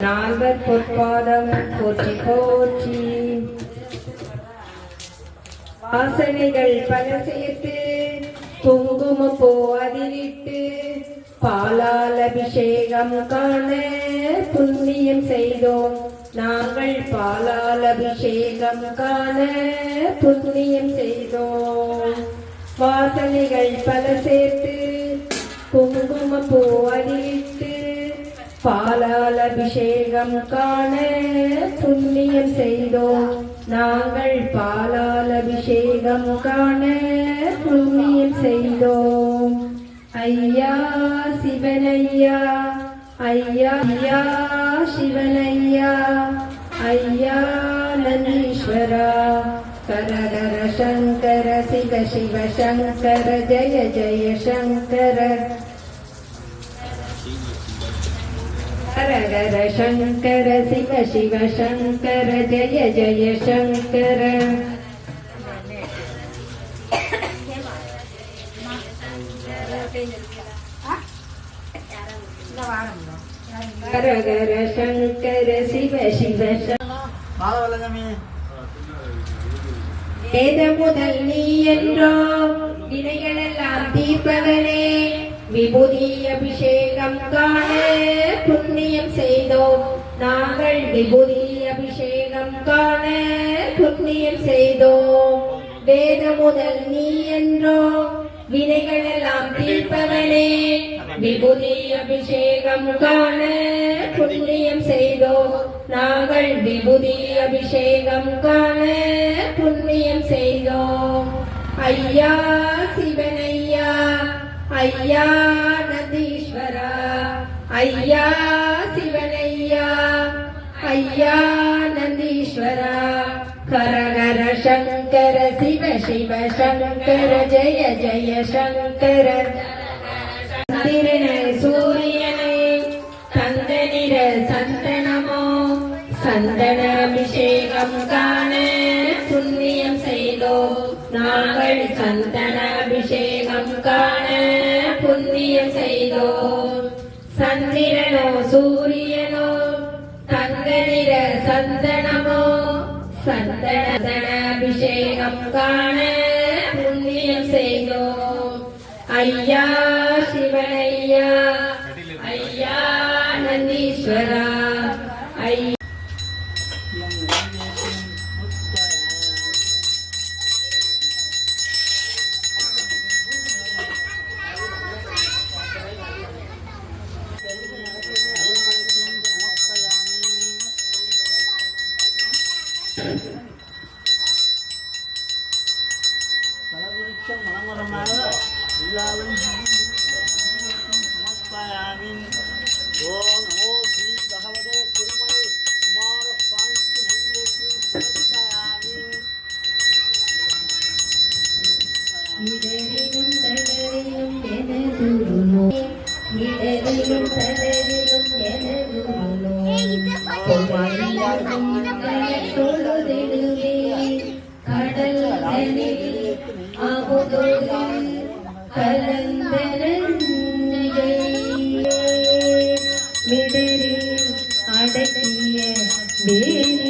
நால்வர் பொற்பாதம் போற்றி போற்றி. வாசனைகள் பல சேர்த்து குங்கும பூ அதிரிட்டு பாலால் அபிஷேகம் காண புண்ணியம் செய்தோம் நாங்கள். பாலால் அபிஷேகம் காண புண்ணியம் செய்தோம். வாசனைகள் பல சேர்த்து குங்கும பூ அதிரிட்டு பாலால் அபிஷேகம் காண புண்ணியம் செய்தோம் நாங்கள். பாலால் அபிஷேகம் காண புண்ணியம் செய்தோம். ஐயா சிவனையா ஐயா ஐயா சிவனையா ஐயா நந்தீஸ்வரா கரகர சங்கர சிவ சிவ சங்கர ஜய ஜய சங்கர ஹரஹர சங்கர சிவ சிவ சங்கர ஜய ஜய சங்கர. ஹரஹர சங்கர சிவ சிவ வேத முதல் நீ என்றோ வினைகளெல்லாம் தீர்ப்பவனே. விபூதி அபிஷேகம் காண புண்ணியம் செய்தோம் நாங்கள். விபூதி அபிஷேகம் காண புண்ணியம் செய்தோம். வேத முதல் நீ என்றோ வினைகளெல்லாம் தீர்ப்பவனே. விபூதி அபிஷேகம் காண புண்ணியம் செய்தோம் நாங்கள். விபூதி அபிஷேகம் காண புண்ணியம் செய்தோம். ஐயா சிவனையா ஐயா நந்தீஸ்வரா ஐயா சிவனையா ஐயா நந்தீஸ்வரா ஹரஹர சங்கர சிவ சிவ சங்கர ஜய ஜய சங்கர. சந்திரனை சூரியனை சந்தனிர சந்தனமோ சந்தன அபிஷேகம் காண புண்ணியம் செய்தோம் நாங்கள். சந்தன அபிஷேகம் காண புண்ணியம் செய்தோம். சந்திரனோ சூரியனோ தங்கநிற சந்தனமோ சந்தன அபிஷேகம் காண புண்ணியம் செய்தோம். ஐயா சிவனையா ஐயா நந்தீஸ்வரா ஐயா மனமரமாக எல்லாரும் சமர்ப்பயாமி. ஓம் நமோ ஸ்ரீ பகவதே திருமலை குமார சுவாமிக்கு நைவேத்தியம் சமர்ப்பயாமி. இடரிலும் தளரிலும் எனதுரு நோய் இடரிலும் தளரிலும் எனதுரு நோய் தொழுதிடுவே கடல் தனில் அமுதோடு கலந்த நஞ்சை மிடரில் அடக்கிய வேலி